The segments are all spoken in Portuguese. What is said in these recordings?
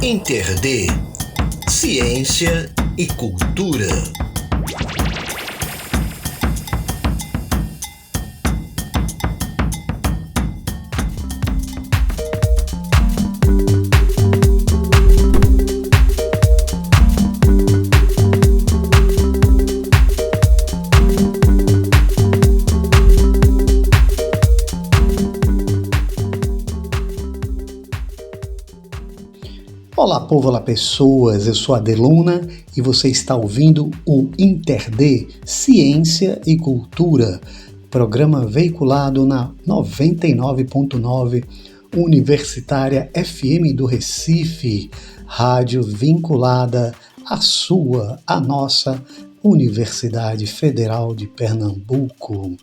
InterD, Ciência e Cultura. Olá povo, olá pessoas, eu sou a Adeluna e você está ouvindo o InterD, Ciência e Cultura, programa veiculado na 99.9 Universitária FM do Recife, rádio vinculada à nossa Universidade Federal de Pernambuco.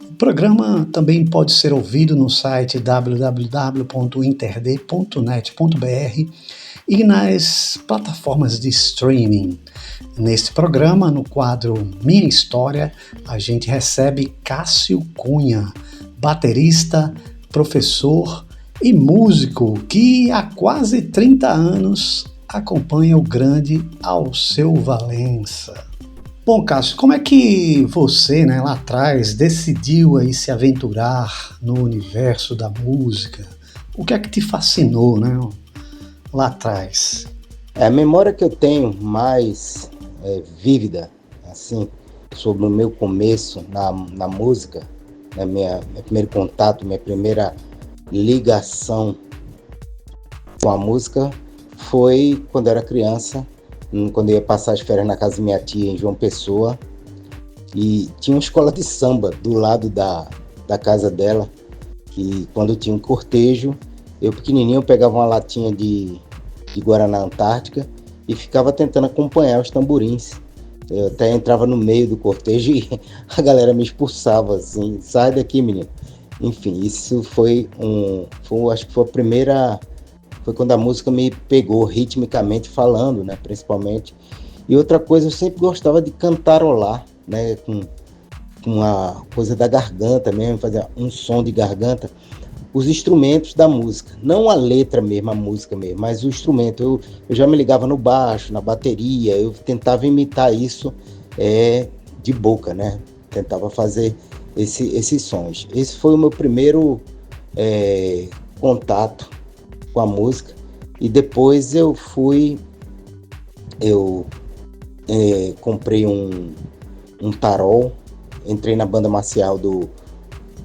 O programa também pode ser ouvido no site www.interd.net.br e nas plataformas de streaming. Neste programa, no quadro Minha História, a gente recebe Cássio Cunha, baterista, professor e músico que há quase 30 anos acompanha o grande Alceu Valença. Bom, Cássio, como é que você, lá atrás, decidiu aí se aventurar no universo da música? O que é que te fascinou, lá atrás? A memória que eu tenho mais vívida, assim, sobre o meu começo na música, meu primeiro contato, minha primeira ligação com a música foi quando eu era criança, quando eu ia passar as férias na casa da minha tia em João Pessoa, e tinha uma escola de samba do lado da casa dela, que quando tinha um cortejo, eu pequenininho pegava uma latinha de Guaraná Antártica e ficava tentando acompanhar os tamborins. Eu até entrava no meio do cortejo e a galera me expulsava, assim, sai daqui, menino. Enfim, isso acho que foi a primeira, foi quando a música me pegou ritmicamente falando, principalmente. E outra coisa, eu sempre gostava de cantarolar, com a coisa da garganta mesmo, fazer um som de garganta. Os instrumentos da música, não a letra mesmo, a música mesmo, mas o instrumento. Eu já me ligava no baixo, na bateria, eu tentava imitar isso de boca, Tentava fazer esses sons. Esse foi o meu primeiro contato com a música. E depois eu comprei um tarol, entrei na banda marcial do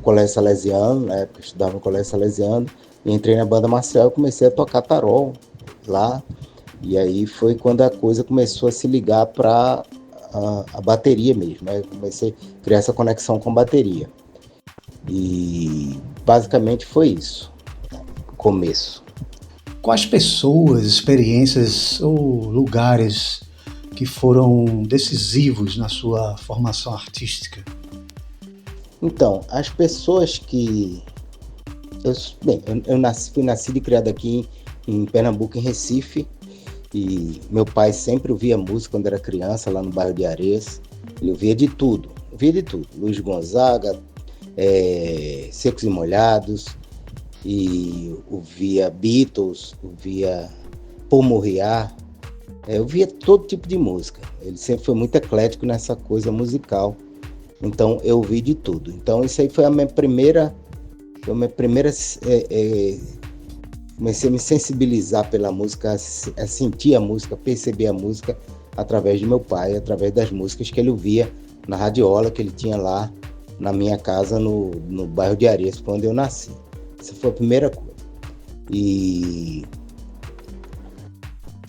Colégio Salesiano, na época eu estudava no Colégio Salesiano, e entrei na banda marcial e comecei a tocar tarol lá, e aí foi quando a coisa começou a se ligar para a bateria mesmo, Comecei a criar essa conexão com a bateria, e basicamente foi isso, o começo. Quais pessoas, experiências ou lugares que foram decisivos na sua formação artística? Então, as pessoas que... fui nascido e criado aqui em Pernambuco, em Recife, e meu pai sempre ouvia música quando era criança, lá no bairro de Areias. Ele ouvia de tudo. Luiz Gonzaga, Secos e Molhados, e ouvia Beatles, ouvia Paul Moriarty, ouvia todo tipo de música. Ele sempre foi muito eclético nessa coisa musical. Então eu ouvi de tudo. Então isso aí foi a minha primeira comecei a me sensibilizar pela música, a sentir a música, perceber a música através de meu pai, através das músicas que ele ouvia na radiola que ele tinha lá na minha casa no bairro de Areias, quando eu nasci. Essa foi a primeira coisa. E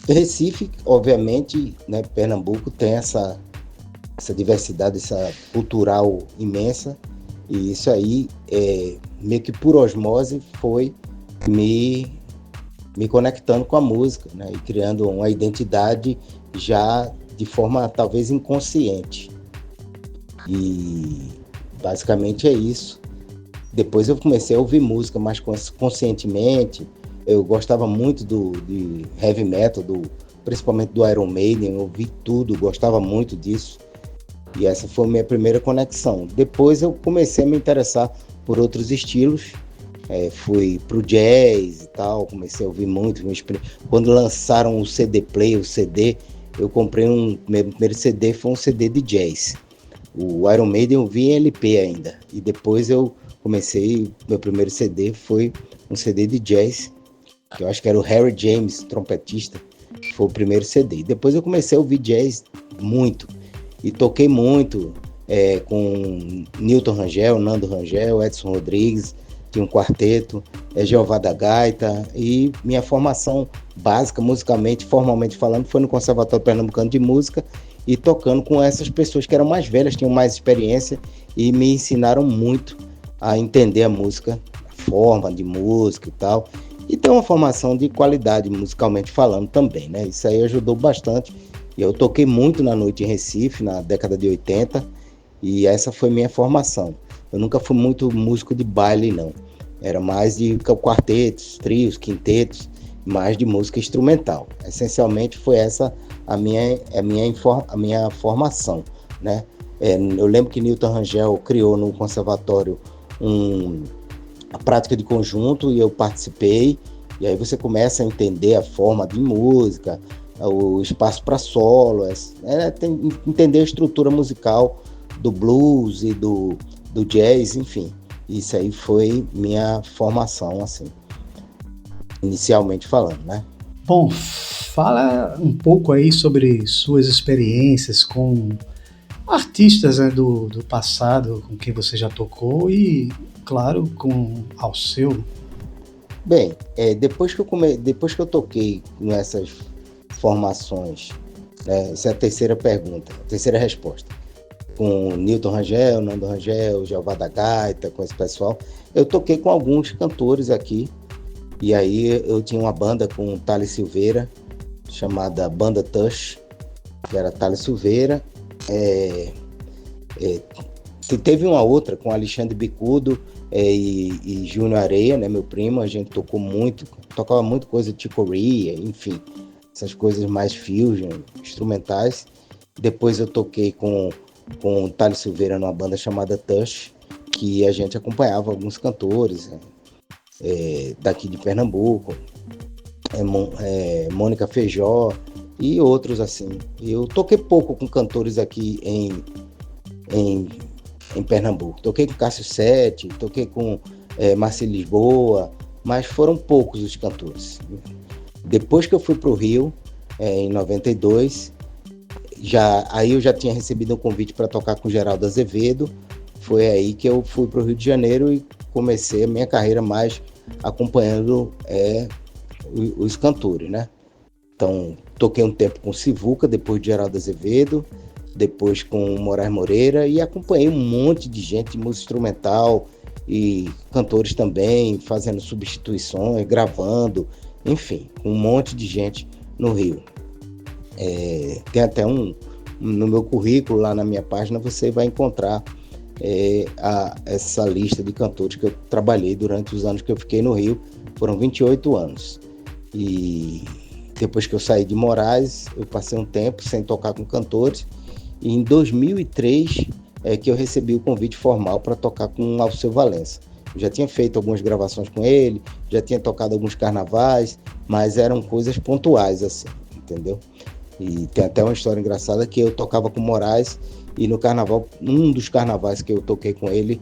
Recife, obviamente, Pernambuco tem essa diversidade, essa cultural imensa, e isso aí, meio que por osmose, foi me conectando com a música, e criando uma identidade já de forma talvez inconsciente. E basicamente é isso. Depois eu comecei a ouvir música mais conscientemente. Eu gostava muito de heavy metal, principalmente do Iron Maiden, eu ouvi tudo, gostava muito disso. E essa foi a minha primeira conexão. Depois eu comecei a me interessar por outros estilos fui pro jazz e tal, comecei a ouvir muito. Quando lançaram o CD Play, o CD, eu comprei meu primeiro CD foi um CD de jazz. O Iron Maiden eu vi em LP ainda. E depois eu comecei, meu primeiro CD foi um CD de jazz, que eu acho que era o Harry James, trompetista, que foi o primeiro CD. Depois eu comecei a ouvir jazz muito. E toquei muito com Newton Rangel, Nando Rangel, Edson Rodrigues, tinha um quarteto, Jeová da Gaita, e minha formação básica, musicalmente, formalmente falando, foi no Conservatório Pernambucano de Música, e tocando com essas pessoas que eram mais velhas, tinham mais experiência, e me ensinaram muito a entender a música, a forma de música e tal, e ter uma formação de qualidade, musicalmente falando também, né? Isso aí ajudou bastante. E eu toquei muito na noite em Recife, na década de 80, e essa foi minha formação. Eu nunca fui muito músico de baile, não. Era mais de quartetos, trios, quintetos, mais de música instrumental. Essencialmente foi essa a minha formação, né? Eu lembro que Newton Rangel criou no conservatório a prática de conjunto e eu participei, e aí você começa a entender a forma de música, o espaço para solo, entender a estrutura musical do blues e do jazz, enfim. Isso aí foi minha formação, assim, inicialmente falando, né? Bom, fala um pouco aí sobre suas experiências com artistas, né, do passado com quem você já tocou e, claro, com Alceu. Bem, depois que eu toquei nessas formações, né, essa é a terceira pergunta, a terceira resposta, com Newton Rangel, Nando Rangel, Jeová da Gaita, com esse pessoal, eu toquei com alguns cantores aqui, e aí eu tinha uma banda com o Thales Silveira, chamada Banda Touch, que era Thales Silveira, teve uma outra com Alexandre Bicudo e Júnior Areia, né, meu primo, a gente tocava muito coisa de Chicoria, enfim, essas coisas mais fusion, instrumentais. Depois eu toquei com o Thales Silveira numa banda chamada Touch, que a gente acompanhava alguns cantores daqui de Pernambuco, Mônica Feijó e outros assim. Eu toquei pouco com cantores aqui em Pernambuco. Toquei com Cássio Sete, toquei com Marcelo Lisboa, mas foram poucos os cantores. Depois que eu fui para o Rio, em 92, aí eu já tinha recebido um convite para tocar com Geraldo Azevedo. Foi aí que eu fui para o Rio de Janeiro e comecei a minha carreira mais acompanhando os cantores, né? Então, toquei um tempo com Sivuca, depois de Geraldo Azevedo, depois com Moraes Moreira, e acompanhei um monte de gente de música instrumental e cantores também, fazendo substituições, gravando, enfim, um monte de gente no Rio. Tem até no meu currículo, lá na minha página, você vai encontrar essa lista de cantores que eu trabalhei durante os anos que eu fiquei no Rio. Foram 28 anos. E depois que eu saí de Moraes, eu passei um tempo sem tocar com cantores. E em 2003 é que eu recebi o convite formal para tocar com Alceu Valença. Eu já tinha feito algumas gravações com ele, já tinha tocado alguns carnavais, mas eram coisas pontuais, assim, entendeu? E tem até uma história engraçada que eu tocava com Moraes e no carnaval, um dos carnavais que eu toquei com ele,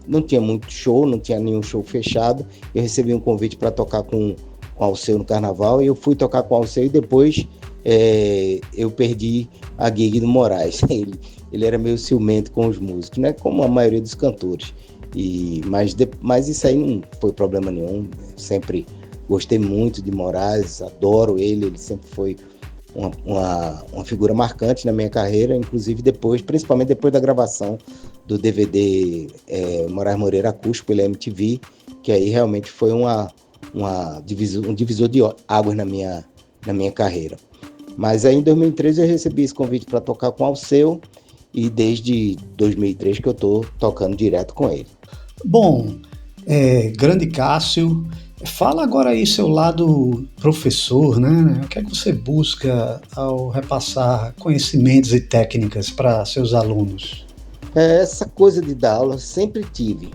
não tinha muito show, não tinha nenhum show fechado. Eu recebi um convite para tocar com Alceu no carnaval e eu fui tocar com Alceu e depois eu perdi a gig do Moraes. Ele era meio ciumento com os músicos, né? Como a maioria dos cantores. Mas isso aí não foi problema nenhum. Sempre gostei muito de Moraes, adoro ele sempre foi uma figura marcante na minha carreira, inclusive principalmente depois da gravação do DVD Moraes Moreira Acústico pela MTV, que aí realmente foi um divisor de águas na minha carreira. Mas aí em 2013 eu recebi esse convite para tocar com Alceu e desde 2003 que eu estou tocando direto com ele. Bom, grande Cássio, fala agora aí seu lado professor, né? O que é que você busca ao repassar conhecimentos e técnicas para seus alunos? Essa coisa de dar aula eu sempre tive.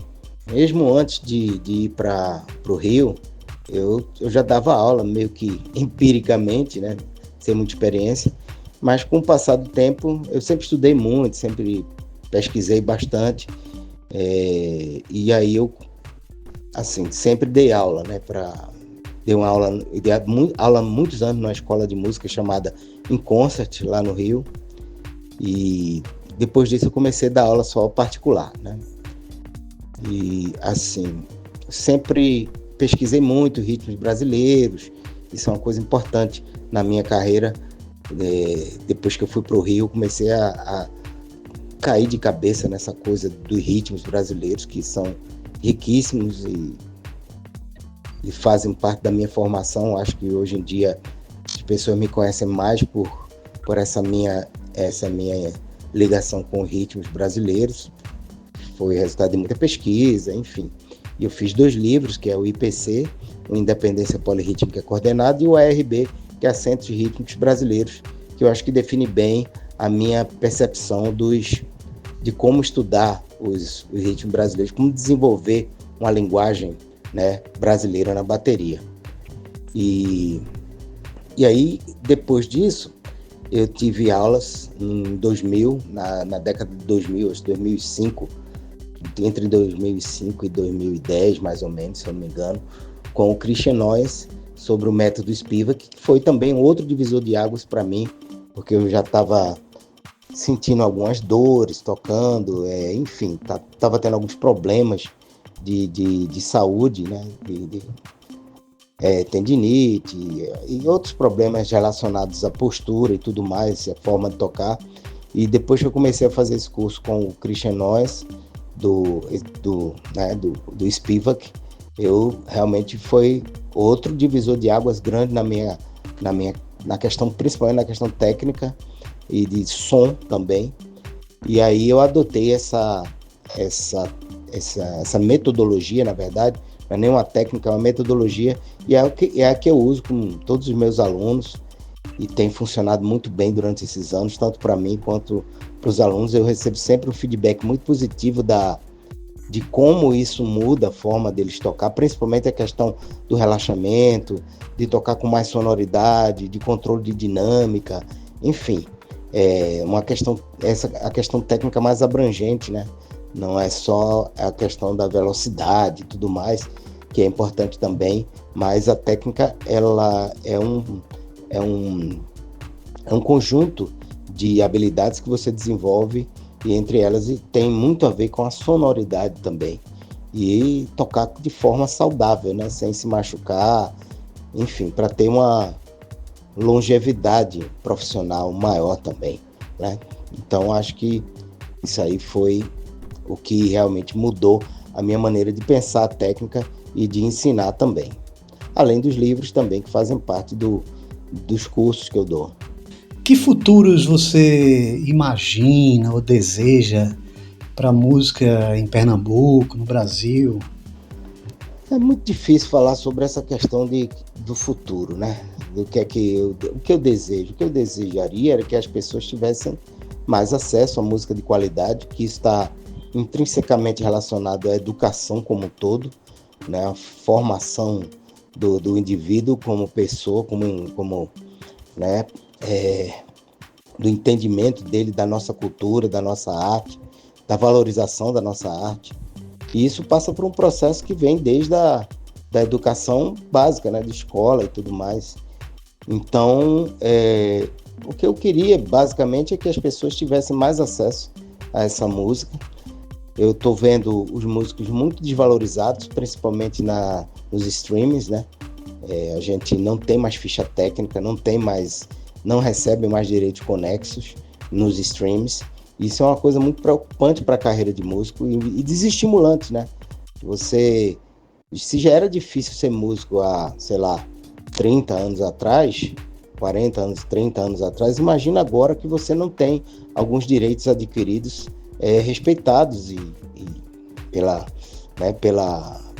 Mesmo antes de ir para o Rio, eu já dava aula meio que empiricamente, né? Sem muita experiência, mas com o passar do tempo eu sempre estudei muito, sempre pesquisei bastante, e aí eu assim, sempre dei aula, né? Dei uma aula, aula há muitos anos numa escola de música chamada In Concert, lá no Rio, e depois disso eu comecei a dar aula só particular, né? E assim, sempre pesquisei muito ritmos brasileiros, isso é uma coisa importante na minha carreira. Depois que eu fui para o Rio, comecei a cair de cabeça nessa coisa dos ritmos brasileiros, que são riquíssimos e fazem parte da minha formação. Acho que hoje em dia as pessoas me conhecem mais por essa minha ligação com ritmos brasileiros. Foi resultado de muita pesquisa, enfim. E eu fiz 2 livros, que é o IPC, o Independência Polirrítmica Coordenada, e o ARB, que é Centros Rítmicos Brasileiros, que eu acho que define bem a minha percepção de como estudar os ritmos brasileiros, como desenvolver uma linguagem, né, brasileira na bateria. E aí, depois disso, eu tive aulas em 2000, na década de 2000, 2005, entre 2005 e 2010, mais ou menos, se eu não me engano, com o Christian Noyes, sobre o método Spivak, que foi também outro divisor de águas para mim, porque eu já estava sentindo algumas dores tocando, enfim, estava tendo alguns problemas de saúde, né, tendinite e outros problemas relacionados à postura e tudo mais, a forma de tocar. E depois que eu comecei a fazer esse curso com o Christian Noyes, do Spivak, eu realmente foi outro divisor de águas grande na questão, principalmente na questão técnica e de som também. E aí eu adotei essa metodologia, na verdade, não é nem uma técnica, é uma metodologia, e é a que eu uso com todos os meus alunos, e tem funcionado muito bem durante esses anos, tanto para mim quanto para os alunos. Eu recebo sempre um feedback muito positivo de como isso muda a forma deles tocar, principalmente a questão do relaxamento, de tocar com mais sonoridade, de controle de dinâmica, enfim, a questão técnica mais abrangente, né? Não é só a questão da velocidade e tudo mais, que é importante também, mas a técnica, ela é um conjunto de habilidades que você desenvolve, e entre elas tem muito a ver com a sonoridade também, e tocar de forma saudável, né? Sem se machucar, enfim, para ter uma longevidade profissional maior também, né? Então acho que isso aí foi o que realmente mudou a minha maneira de pensar a técnica e de ensinar também, além dos livros também que fazem parte dos cursos que eu dou. Que futuros você imagina ou deseja para a música em Pernambuco, no Brasil? É muito difícil falar sobre essa questão do futuro, né? O que eu desejo. O que eu desejaria era que as pessoas tivessem mais acesso à música de qualidade, que está intrinsecamente relacionado à educação como um todo, né? A formação do indivíduo como pessoa, como né? Do entendimento dele da nossa cultura, da nossa arte, da valorização da nossa arte. E isso passa por um processo que vem desde da educação básica, né, de escola e tudo mais. Então, o que eu queria, basicamente, é que as pessoas tivessem mais acesso a essa música. Eu estou vendo os músicos muito desvalorizados, principalmente nos streamings, né? A gente não tem mais ficha técnica, não recebe mais direitos conexos nos streams. Isso é uma coisa muito preocupante para a carreira de músico e desestimulante, né? Se já era difícil ser músico há, sei lá, 30 anos atrás, 40 anos, 30 anos atrás, imagina agora que você não tem alguns direitos adquiridos respeitados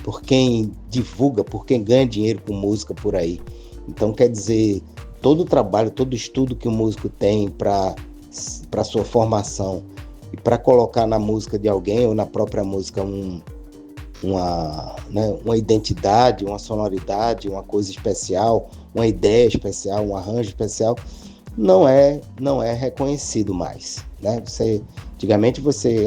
por quem divulga, por quem ganha dinheiro com música por aí. Então, quer dizer, todo o trabalho, todo o estudo que o músico tem para sua formação e para colocar na música de alguém ou na própria música uma identidade, uma sonoridade, uma coisa especial, uma ideia especial, um arranjo especial, não é reconhecido mais, né? Antigamente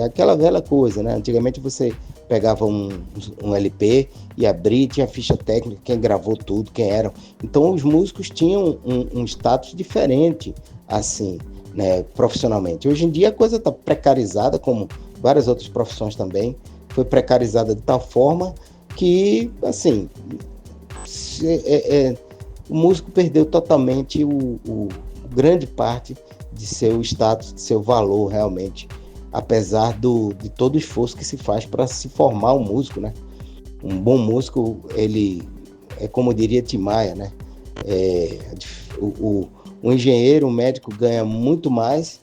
aquela velha coisa, né? Antigamente você pegava um LP e abria, tinha ficha técnica, quem gravou tudo, quem eram. Então os músicos tinham um status diferente, assim, né, profissionalmente. Hoje em dia a coisa está precarizada, como várias outras profissões também, foi precarizada de tal forma que, assim, o músico perdeu totalmente grande parte de seu status, de seu valor realmente, apesar de todo o esforço que se faz para se formar um músico, né? Um bom músico, ele é como diria Tim Maia, né? O engenheiro, o médico ganha muito mais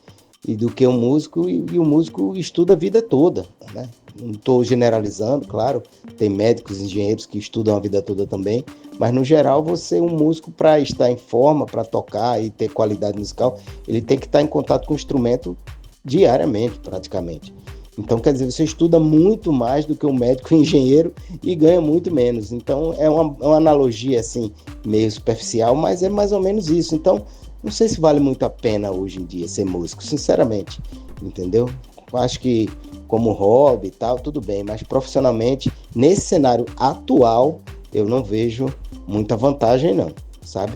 do que um músico, e o músico estuda a vida toda, né? Não estou generalizando, claro, tem médicos, engenheiros que estudam a vida toda também, mas no geral um músico, para estar em forma, para tocar e ter qualidade musical, ele tem que estar em contato com o instrumento diariamente, praticamente. Então, quer dizer, você estuda muito mais do que um médico e engenheiro e ganha muito menos. Então, é uma analogia, assim, meio superficial, mas é mais ou menos isso. Então, não sei se vale muito a pena hoje em dia ser músico, sinceramente, entendeu? Acho que como hobby e tal, tudo bem, mas profissionalmente, nesse cenário atual, eu não vejo muita vantagem não, sabe?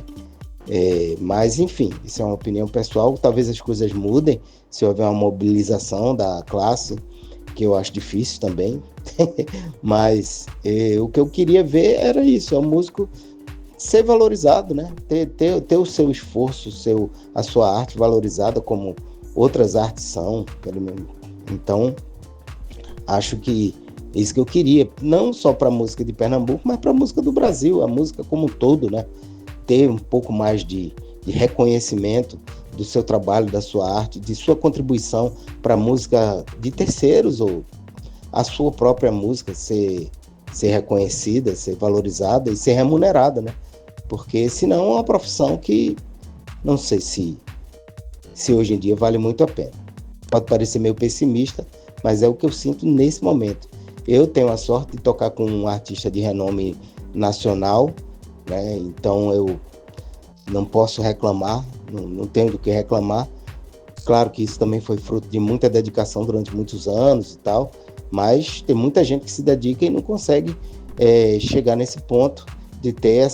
Mas enfim, isso é uma opinião pessoal, talvez as coisas mudem se houver uma mobilização da classe, que eu acho difícil também, mas o que eu queria ver era isso, o músico ser valorizado, né? Ter o seu esforço, a sua arte valorizada como outras artes são, então acho que isso que eu queria, não só para a música de Pernambuco, mas para a música do Brasil, a música como um todo, né? Ter um pouco mais de reconhecimento do seu trabalho, da sua arte, de sua contribuição para a música de terceiros, ou a sua própria música ser reconhecida, ser valorizada e ser remunerada, né? Porque senão é uma profissão que não sei se hoje em dia vale muito a pena. Pode parecer meio pessimista, mas é o que eu sinto nesse momento. Eu tenho a sorte de tocar com um artista de renome nacional, né? Então eu não posso reclamar, não tenho do que reclamar. Claro que isso também foi fruto de muita dedicação durante muitos anos e tal, mas tem muita gente que se dedica e não consegue chegar nesse ponto de ter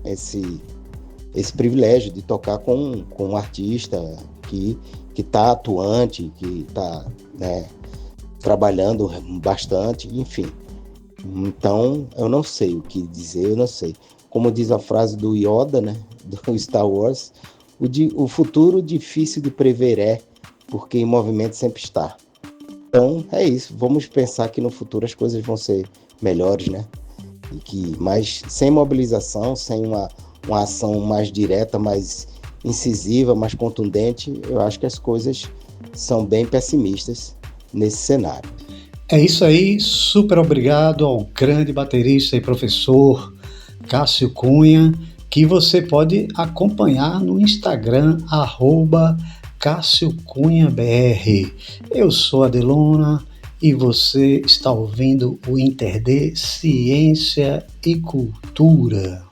esse privilégio de tocar com um artista que está atuante, que está, né, trabalhando bastante, enfim. Então, eu não sei o que dizer, eu não sei. Como diz a frase do Yoda, né, do Star Wars, o futuro difícil de prever porque em movimento sempre está. Então, é isso. Vamos pensar que no futuro as coisas vão ser melhores, né? Mas sem mobilização, sem uma ação mais direta, mais incisiva, mais contundente, eu acho que as coisas são bem pessimistas nesse cenário. É isso aí, super obrigado ao grande baterista e professor Cássio Cunha, que você pode acompanhar no Instagram, @CássioCunhaBR. Eu sou Adelona e você está ouvindo o InterD Ciência e Cultura.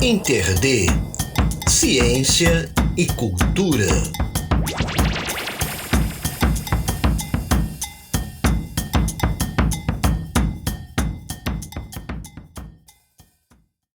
InterD Ciência e Cultura.